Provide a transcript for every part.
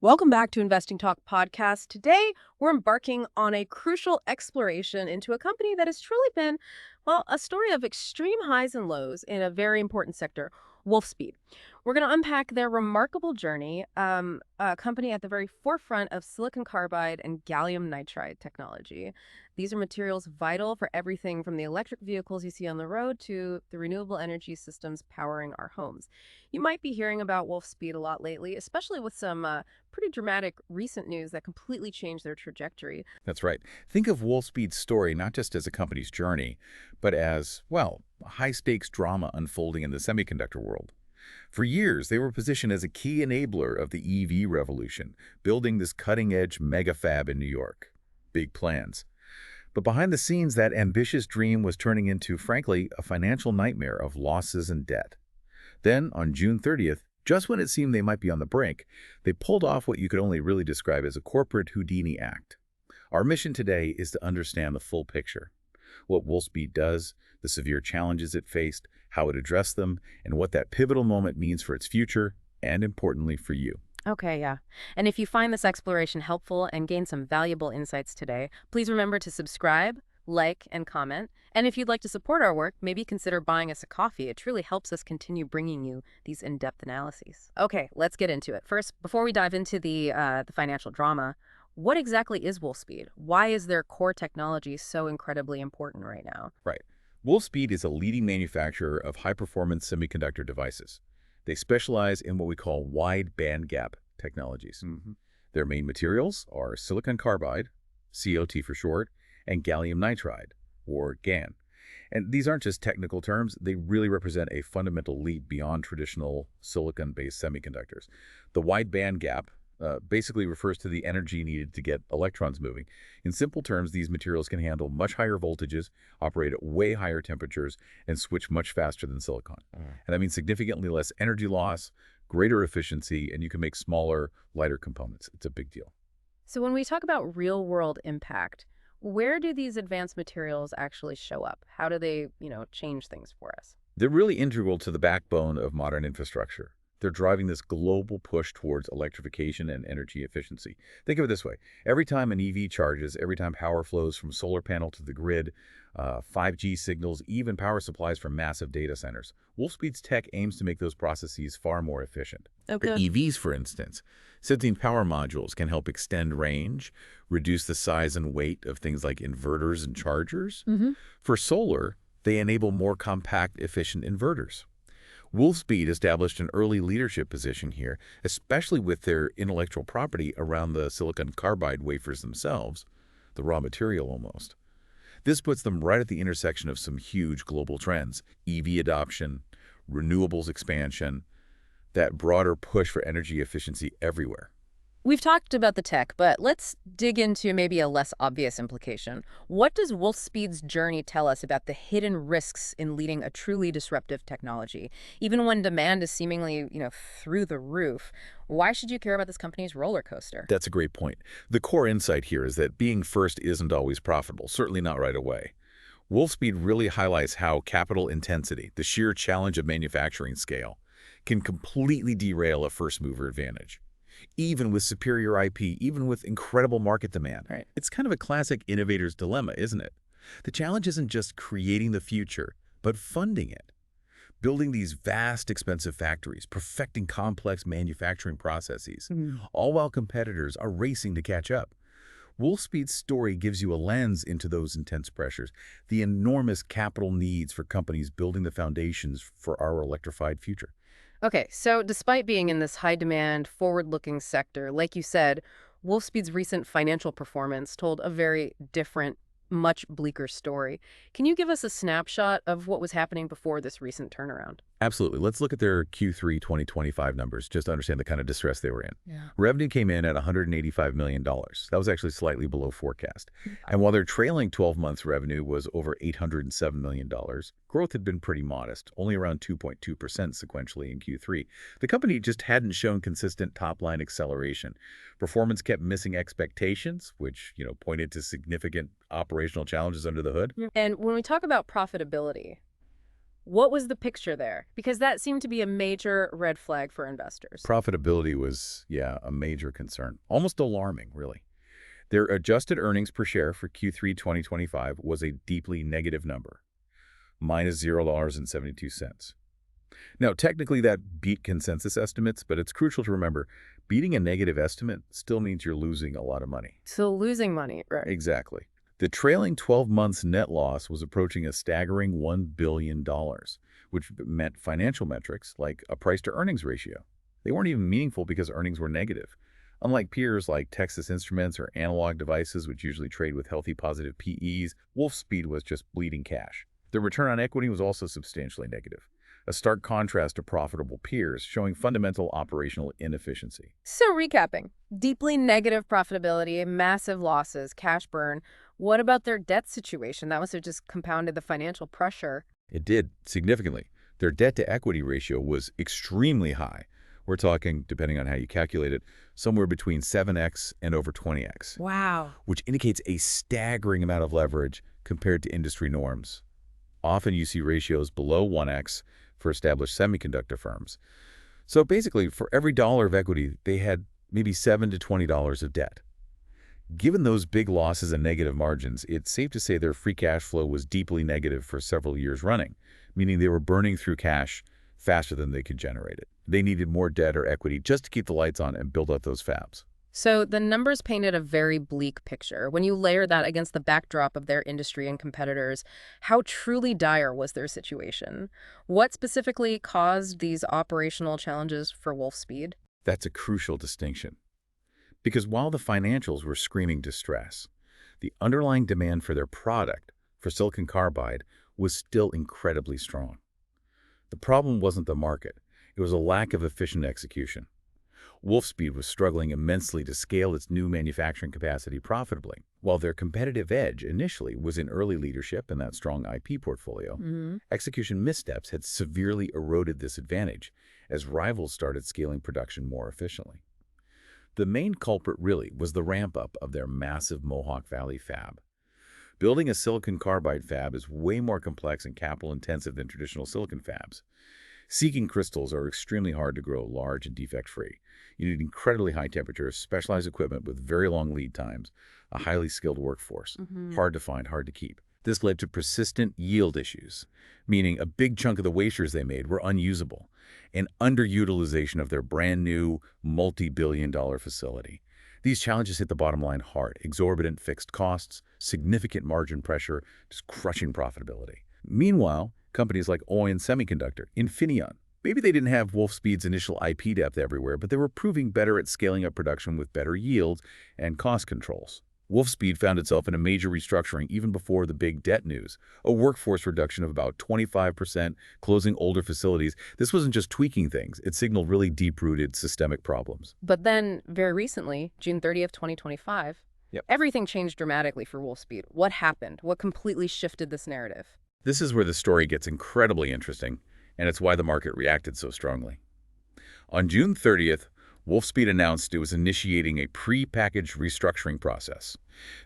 Welcome back to Investing Talk podcast. Today, we're embarking on a crucial exploration into a company that has truly been, well, a story of extreme highs and lows in a very important sector, Wolfspeed. We're going to unpack their remarkable journey, a company at the very forefront of silicon carbide and gallium nitride technology. These are materials vital for everything from the electric vehicles you see on the road to the renewable energy systems powering our homes. You might be hearing about Wolfspeed a lot lately, especially with some pretty dramatic recent news that completely changed their trajectory. That's right. Think of Wolfspeed's story not just as a company's journey, but as, well, a high-stakes drama unfolding in the semiconductor world. For years, they were positioned as a key enabler of the EV revolution, building this cutting-edge mega fab in New York. Big plans. But behind the scenes, that ambitious dream was turning into, frankly, a financial nightmare of losses and debt. Then, on June 30th, just when it seemed they might be on the brink, they pulled off what you could only really describe as a corporate Houdini act. Our mission today is to understand the full picture. What Wolfspeed does, the severe challenges it faced, how it addressed them, and what that pivotal moment means for its future, and importantly for you. Okay, yeah. And if you find this exploration helpful and gain some valuable insights today, please remember to subscribe, like, and comment. And if you'd like to support our work, maybe consider buying us a coffee. It truly helps us continue bringing you these in-depth analyses. Okay, let's get into it. First, before we dive into the financial drama, what exactly is Wolfspeed? Why is their core technology so incredibly important right now? Right. Wolfspeed is a leading manufacturer of high-performance semiconductor devices. They specialize in what we call wide bandgap technologies. Their main materials are silicon carbide, COT for short, and gallium nitride, or GaN. And these aren't just technical terms, they really represent a fundamental leap beyond traditional silicon-based semiconductors. The wide band gap basically refers to the energy needed to get electrons moving. In simple terms, these materials can handle much higher voltages, operate at way higher temperatures, and switch much faster than silicon. And that means significantly less energy loss, greater efficiency, and you can make smaller, lighter components. It's a big deal. So when we talk about real-world impact, where do these advanced materials actually show up? How do they, change things for us? They're really integral to the backbone of modern infrastructure. They're driving this global push towards electrification and energy efficiency. Think of it this way. Every time an EV charges, every time power flows from solar panel to the grid, 5G signals, even power supplies from massive data centers, Wolfspeed's tech aims to make those processes far more efficient. Okay. For EVs, for instance, sensing power modules can help extend range, reduce the size and weight of things like inverters and chargers. For solar, they enable more compact, efficient inverters. Wolfspeed established an early leadership position here, especially with their intellectual property around the silicon carbide wafers themselves, the raw material almost. This puts them right at the intersection of some huge global trends: EV adoption, renewables expansion, that broader push for energy efficiency everywhere. We've talked about the tech, but let's dig into maybe a less obvious implication. What does Wolfspeed's journey tell us about the hidden risks in leading a truly disruptive technology? Even when demand is seemingly, through the roof, why should you care about this company's roller coaster? That's a great point. The core insight here is that being first isn't always profitable, certainly not right away. Wolfspeed really highlights how capital intensity, the sheer challenge of manufacturing scale, can completely derail a first-mover advantage. Even with superior IP, even with incredible market demand. Right. It's kind of a classic innovator's dilemma, isn't it? The challenge isn't just creating the future, but funding it. Building these vast, expensive factories, perfecting complex manufacturing processes, all while competitors are racing to catch up. Wolfspeed's story gives you a lens into those intense pressures, the enormous capital needs for companies building the foundations for our electrified future. Okay, so despite being in this high-demand, forward-looking sector, like you said, Wolfspeed's recent financial performance told a very different, much bleaker story. Can you give us a snapshot of what was happening before this recent turnaround? Absolutely. Let's look at their Q3 2025 numbers just to understand the kind of distress they were in. Yeah. Revenue came in at $185 million. That was actually slightly below forecast. And while their trailing 12 months revenue was over $807 million, growth had been pretty modest, only around 2.2% sequentially in Q3. The company just hadn't shown consistent top-line acceleration. Performance kept missing expectations, which, pointed to significant operational challenges under the hood. And when we talk about profitability, What was the picture there? Because that seemed to be a major red flag for investors. Profitability was, yeah, a major concern. Almost alarming, really. Their adjusted earnings per share for Q3 2025 was a deeply negative number, minus $0.72. Now, technically that beat consensus estimates, but it's crucial to remember, beating a negative estimate still means you're losing a lot of money. So losing money, right? Exactly. The trailing 12 months net loss was approaching a staggering $1 billion, which meant financial metrics like a price-to-earnings ratio. They weren't even meaningful because earnings were negative. Unlike peers like Texas Instruments or Analog Devices, which usually trade with healthy positive PEs, Wolfspeed was just bleeding cash. The return on equity was also substantially negative, a stark contrast to profitable peers, showing fundamental operational inefficiency. So recapping, deeply negative profitability, massive losses, cash burn. What about their debt situation? That must have just compounded the financial pressure. It did, significantly. Their debt-to-equity ratio was extremely high. We're talking, depending on how you calculate it, somewhere between 7x and over 20x, Wow. which indicates a staggering amount of leverage compared to industry norms. Often you see ratios below 1x for established semiconductor firms. So basically, for every dollar of equity, they had maybe $7 to $20 of debt. Given those big losses and negative margins, it's safe to say their free cash flow was deeply negative for several years running, meaning they were burning through cash faster than they could generate it. They needed more debt or equity just to keep the lights on and build out those fabs. So the numbers painted a very bleak picture. When you layer that against the backdrop of their industry and competitors, how truly dire was their situation? What specifically caused these operational challenges for Wolfspeed? That's a crucial distinction. Because while the financials were screaming distress, the underlying demand for their product, for silicon carbide, was still incredibly strong. The problem wasn't the market. It was a lack of efficient execution. Wolfspeed was struggling immensely to scale its new manufacturing capacity profitably, while their competitive edge initially was in early leadership and that strong IP portfolio. Execution missteps had severely eroded this advantage as rivals started scaling production more efficiently. The main culprit really was the ramp-up of their massive Mohawk Valley fab. Building a silicon carbide fab is way more complex and capital-intensive than traditional silicon fabs. Seeking crystals are extremely hard to grow large and defect-free. You need incredibly high temperatures, specialized equipment with very long lead times, a highly skilled workforce, hard to find, hard to keep. This led to persistent yield issues, meaning a big chunk of the wafers they made were unusable, and underutilization of their brand-new, multi-billion-dollar facility. These challenges hit the bottom line hard: exorbitant fixed costs, significant margin pressure, just crushing profitability. Meanwhile, companies like ON Semiconductor, Infineon, maybe they didn't have Wolfspeed's initial IP depth everywhere, but they were proving better at scaling up production with better yields and cost controls. Wolfspeed found itself in a major restructuring even before the big debt news, a workforce reduction of about 25%, closing older facilities. This wasn't just tweaking things. It signaled really deep-rooted systemic problems. But then, very recently, June 30th, 2025, everything changed dramatically for Wolfspeed. What happened? What completely shifted this narrative? This is where the story gets incredibly interesting, and it's why the market reacted so strongly. On June 30th, Wolfspeed announced it was initiating a pre-packaged restructuring process.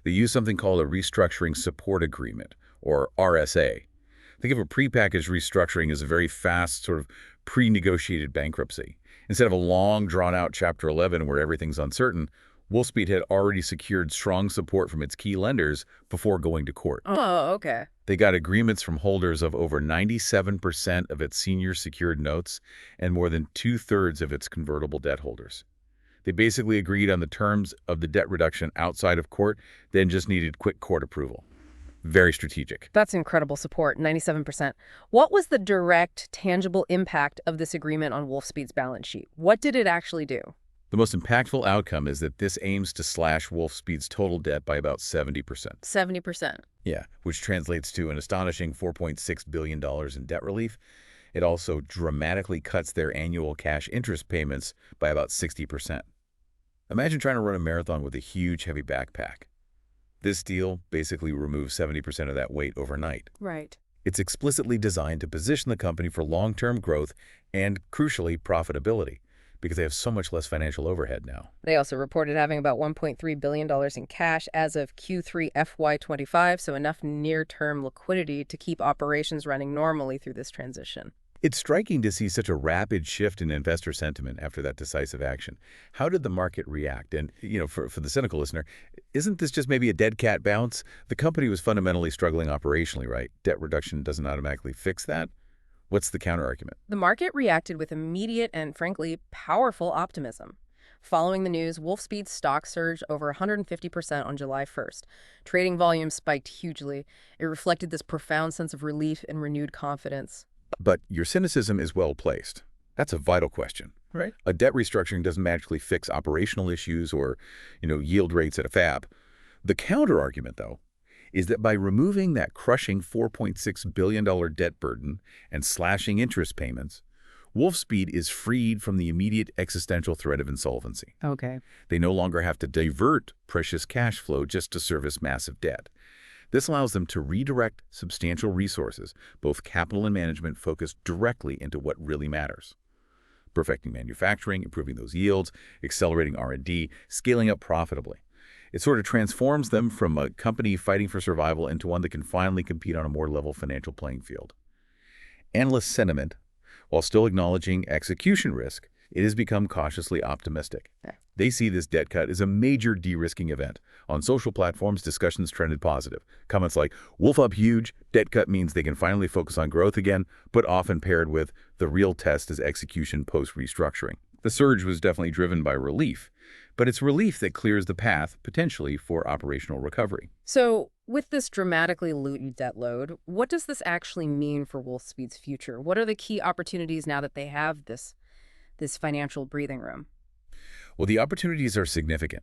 They used something called a Restructuring Support Agreement, or RSA. Think of a pre-packaged restructuring as a very fast, sort of pre-negotiated bankruptcy. Instead of a long, drawn-out Chapter 11 where everything's uncertain, Wolfspeed had already secured strong support from its key lenders before going to court. Oh, okay. They got agreements from holders of over 97% of its senior secured notes and more than 2/3 of its convertible debt holders. They basically agreed on the terms of the debt reduction outside of court, then just needed quick court approval. Very strategic. That's incredible support, 97%. What was the direct, tangible impact of this agreement on Wolfspeed's balance sheet? What did it actually do? The most impactful outcome is that this aims to slash Wolfspeed's total debt by about 70%. 70%. Yeah, which translates to an astonishing $4.6 billion in debt relief. It also dramatically cuts their annual cash interest payments by about 60%. Imagine trying to run a marathon with a huge, heavy backpack. This deal basically removes 70% of that weight overnight. Right. It's explicitly designed to position the company for long-term growth and, crucially, profitability, because they have so much less financial overhead now. They also reported having about $1.3 billion in cash as of Q3 FY25, so enough near-term liquidity to keep operations running normally through this transition. It's striking to see such a rapid shift in investor sentiment after that decisive action. How did the market react? And, for the cynical listener, isn't this just maybe a dead cat bounce? The company was fundamentally struggling operationally, right? Debt reduction doesn't automatically fix that. What's the counterargument? The market reacted with immediate and, frankly, powerful optimism. Following the news, Wolfspeed's stock surged over 150% on July 1st. Trading volume spiked hugely. It reflected this profound sense of relief and renewed confidence. But your cynicism is well placed. That's a vital question. Right. A debt restructuring doesn't magically fix operational issues or, yield rates at a fab. The counterargument, though, is that by removing that crushing $4.6 billion debt burden and slashing interest payments, Wolfspeed is freed from the immediate existential threat of insolvency. Okay. They no longer have to divert precious cash flow just to service massive debt. This allows them to redirect substantial resources, both capital and management, focused directly into what really matters. Perfecting manufacturing, improving those yields, accelerating R&D, scaling up profitably. It sort of transforms them from a company fighting for survival into one that can finally compete on a more level financial playing field. Analyst sentiment, while still acknowledging execution risk, it has become cautiously optimistic. They see this debt cut as a major de-risking event. On social platforms, discussions trended positive. Comments like, "Wolf up huge, debt cut means they can finally focus on growth again," but often paired with, "The real test is execution post-restructuring." The surge was definitely driven by relief, but it's relief that clears the path, potentially, for operational recovery. So, with this dramatically lowered debt load, what does this actually mean for Wolfspeed's future? What are the key opportunities now that they have this financial breathing room? Well, the opportunities are significant.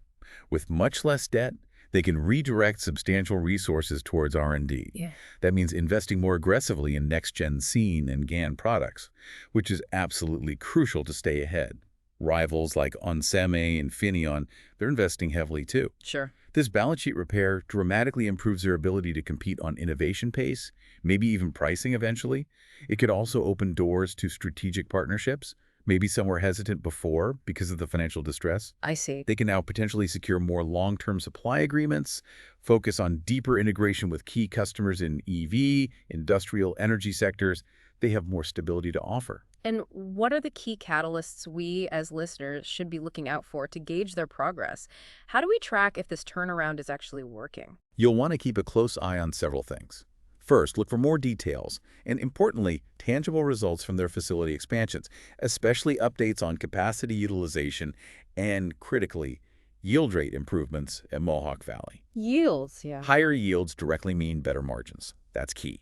With much less debt, they can redirect substantial resources towards R&D. Yeah. That means investing more aggressively in next-gen SEAN and GaN products, which is absolutely crucial to stay ahead. Rivals like Onsemi and Infineon, they're investing heavily too. Sure. This balance sheet repair dramatically improves their ability to compete on innovation pace, maybe even pricing eventually. It could also open doors to strategic partnerships. Maybe some were hesitant before because of the financial distress. I see. They can now potentially secure more long-term supply agreements, focus on deeper integration with key customers in EV, industrial, energy sectors. They have more stability to offer. And what are the key catalysts we, as listeners, should be looking out for to gauge their progress? How do we track if this turnaround is actually working? You'll want to keep a close eye on several things. First, look for more details and, importantly, tangible results from their facility expansions, especially updates on capacity utilization and, critically, yield rate improvements at Mohawk Valley. Yields, yeah. Higher yields directly mean better margins. That's key.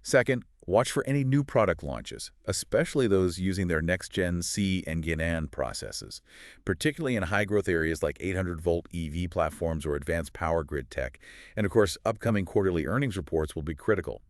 Second, watch for any new product launches, especially those using their next-gen C and GaN processes, particularly in high-growth areas like 800-volt EV platforms or advanced power grid tech. And, of course, upcoming quarterly earnings reports will be critical.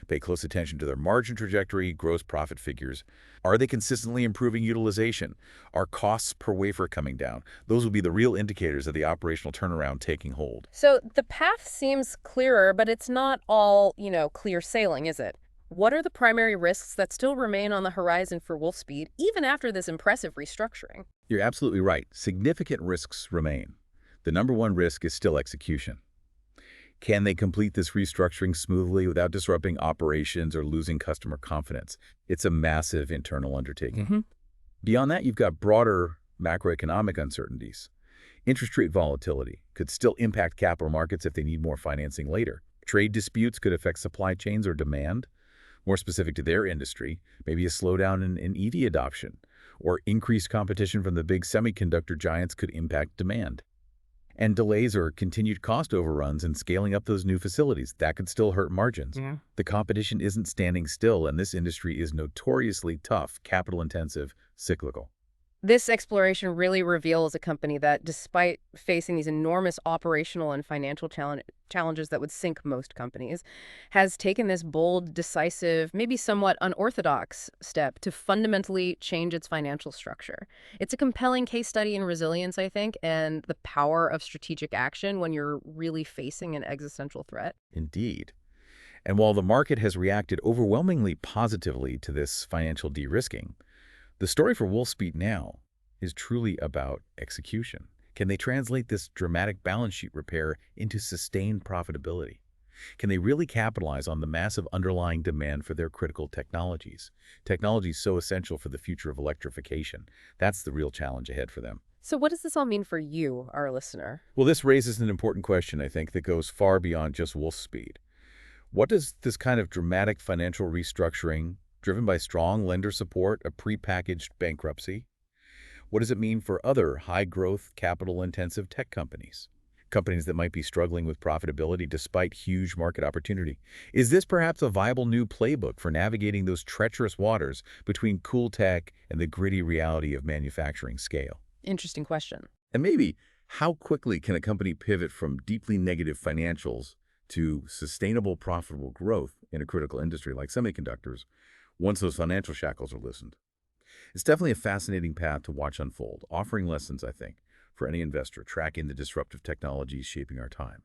Pay close attention to their margin trajectory, gross profit figures. Are they consistently improving utilization? Are costs per wafer coming down? Those will be the real indicators of the operational turnaround taking hold. So the path seems clearer, but it's not all, clear sailing, is it? What are the primary risks that still remain on the horizon for Wolfspeed, even after this impressive restructuring? You're absolutely right. Significant risks remain. The number one risk is still execution. Can they complete this restructuring smoothly without disrupting operations or losing customer confidence? It's a massive internal undertaking. Beyond that, you've got broader macroeconomic uncertainties. Interest rate volatility could still impact capital markets if they need more financing later. Trade disputes could affect supply chains or demand. More specific to their industry, maybe a slowdown in EV adoption or increased competition from the big semiconductor giants could impact demand. And delays or continued cost overruns in scaling up those new facilities, that could still hurt margins. Yeah. The competition isn't standing still, and this industry is notoriously tough, capital-intensive, cyclical. This exploration really reveals a company that, despite facing these enormous operational and financial challenges that would sink most companies, has taken this bold, decisive, maybe somewhat unorthodox step to fundamentally change its financial structure. It's a compelling case study in resilience, I think, and the power of strategic action when you're really facing an existential threat. Indeed. And while the market has reacted overwhelmingly positively to this financial de-risking, The story for Wolfspeed now is truly about execution. Can they translate this dramatic balance sheet repair into sustained profitability? Can they really capitalize on the massive underlying demand for their critical technologies? Technologies so essential for the future of electrification. That's the real challenge ahead for them. So what does this all mean for you, our listener? Well, this raises an important question, I think, that goes far beyond just Wolfspeed. What does this kind of dramatic financial restructuring, driven by strong lender support, a prepackaged bankruptcy, what does it mean for other high-growth, capital-intensive tech companies? Companies that might be struggling with profitability despite huge market opportunity. Is this perhaps a viable new playbook for navigating those treacherous waters between cool tech and the gritty reality of manufacturing scale? Interesting question. And maybe, how quickly can a company pivot from deeply negative financials to sustainable, profitable growth in a critical industry like semiconductors once those financial shackles are loosened? It's definitely a fascinating path to watch unfold, offering lessons, I think, for any investor tracking the disruptive technologies shaping our time.